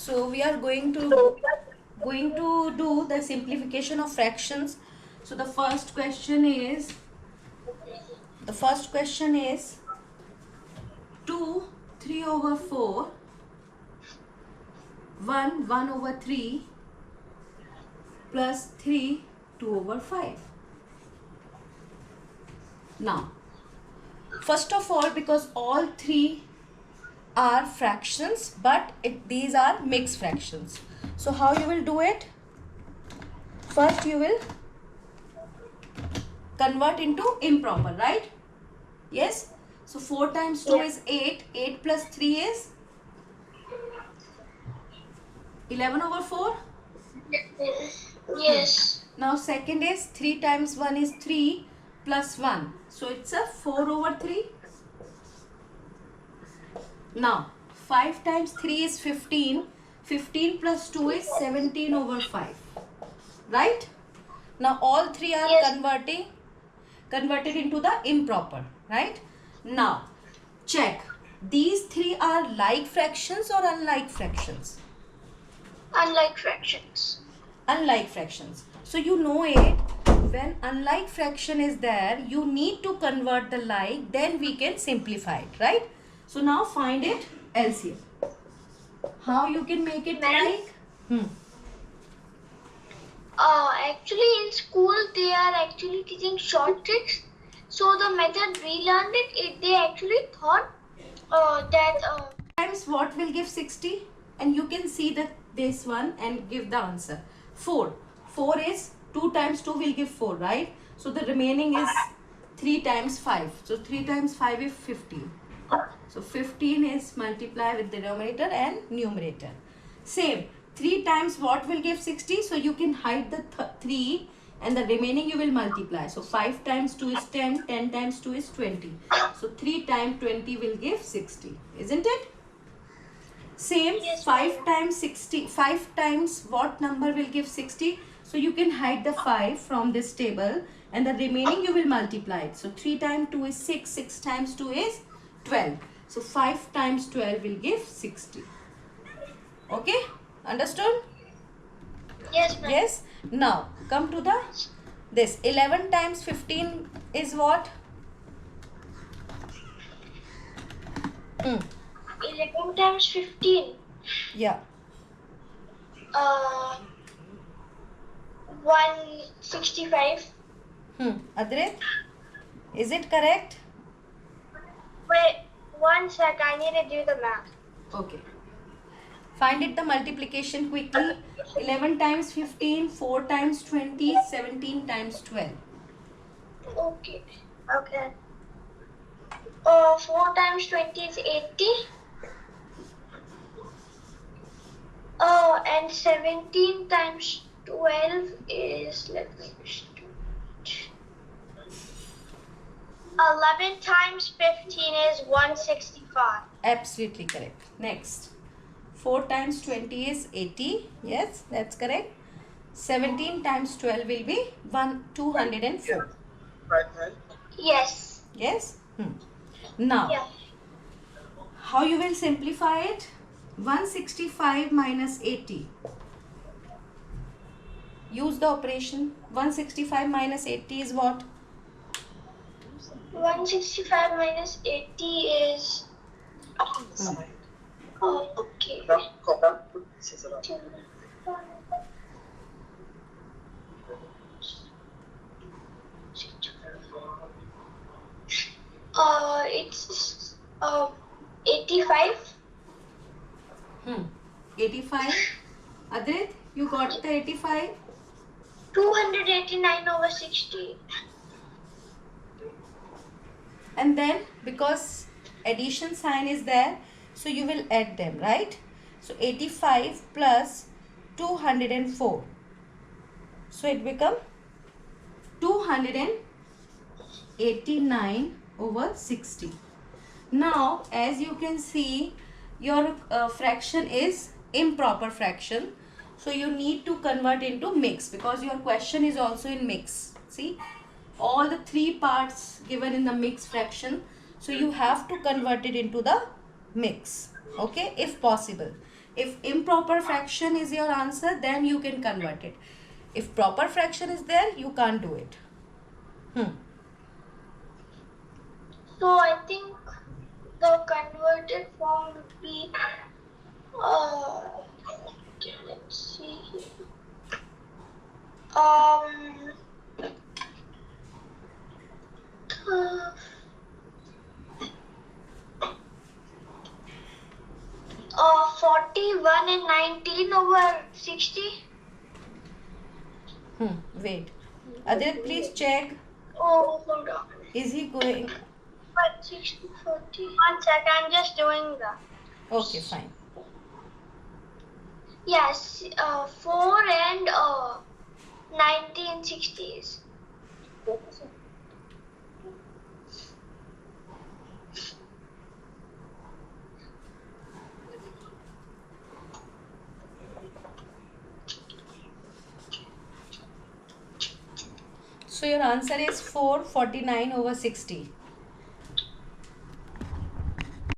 So we are going to do the simplification of fractions. So the first question is 2 3 over 4 1 over 3 plus 3 2 over 5. Now first of all, because all three are fractions, but these are mixed fractions. So how you will do it? First you will convert into improper, right? Yes. So 4 times 2 is 8. 8 plus 3 is 11 over 4. Yes. Now second is 3 times 1 is 3 plus 1. So it's a 4 over 3. Now 5 times 3 is 15. 15 plus 2 is 17 over 5. Right? Now all three are converted into the improper. Right? Now check. These three are like fractions or unlike fractions? Unlike fractions. Unlike fractions. So you know it. When unlike fraction is there, you need to convert the like, then we can simplify it, right? So now find it LCM. How you can make it like? Actually in school they are actually teaching short tricks. So the method we learned they actually thought that Times what will give 60? And you can see that this one and give the answer. 4. 4 is 2 times 2 will give 4, right? So the remaining is 3 times 5. So 3 times 5 is 15. So 15 is multiply with denominator and numerator. Same. 3 times what will give 60? So you can hide the 3 and the remaining you will multiply. So 5 times 2 is 10. 10 times 2 is 20. So 3 times 20 will give 60. Isn't it? Same. Yes, 5 times 60. 5 times what number will give 60? So you can hide the 5 from this table and the remaining you will multiply it. So 3 times 2 is 6. 6 times 2 is 12. So 5 times 12 will give 60. Okay? Understood? yes, ma'am. Yes. Now come to this 11 times 15 is what? 11 times 15. Yeah. 165. Adrit, is it correct? Wait, 1 sec. I need to do the math. Okay. Find it the multiplication quickly. 11 times 15, 4 times 20, 17 times 12. Okay. 4 times 20 is 80. And 17 times 12 is, let me just do it. 11 times 15 is 165. Absolutely correct. Next. 4 times 20 is 80. Yes, that's correct. 17 times 12 will be 204. Yes. Yes? Now, Yeah. how you will simplify it? 165 minus 80. Use the operation. 165 minus 80 is what? 165 minus 80 is... okay. It's 85. 85. Adrit, you got the 85? 289 over 60. And then because addition sign is there, so you will add them, right? So 85 plus 204. So it become 289 over 60. Now as you can see, your fraction is improper fraction. So you need to convert into mix because your question is also in mix. See, all the three parts given in the mixed fraction. So you have to convert it into the mix. Okay, if possible. If improper fraction is your answer, then you can convert it. If proper fraction is there, you can't do it. So I think the converted form would be okay, let's see here. 41 and 19 over 60. Wait. Adit, please check. Oh, hold on. Is he going? But 60, 40. 1 sec, I'm just doing that. Okay, fine. Yes, 4 and 1960s. So your answer is 449 over 60.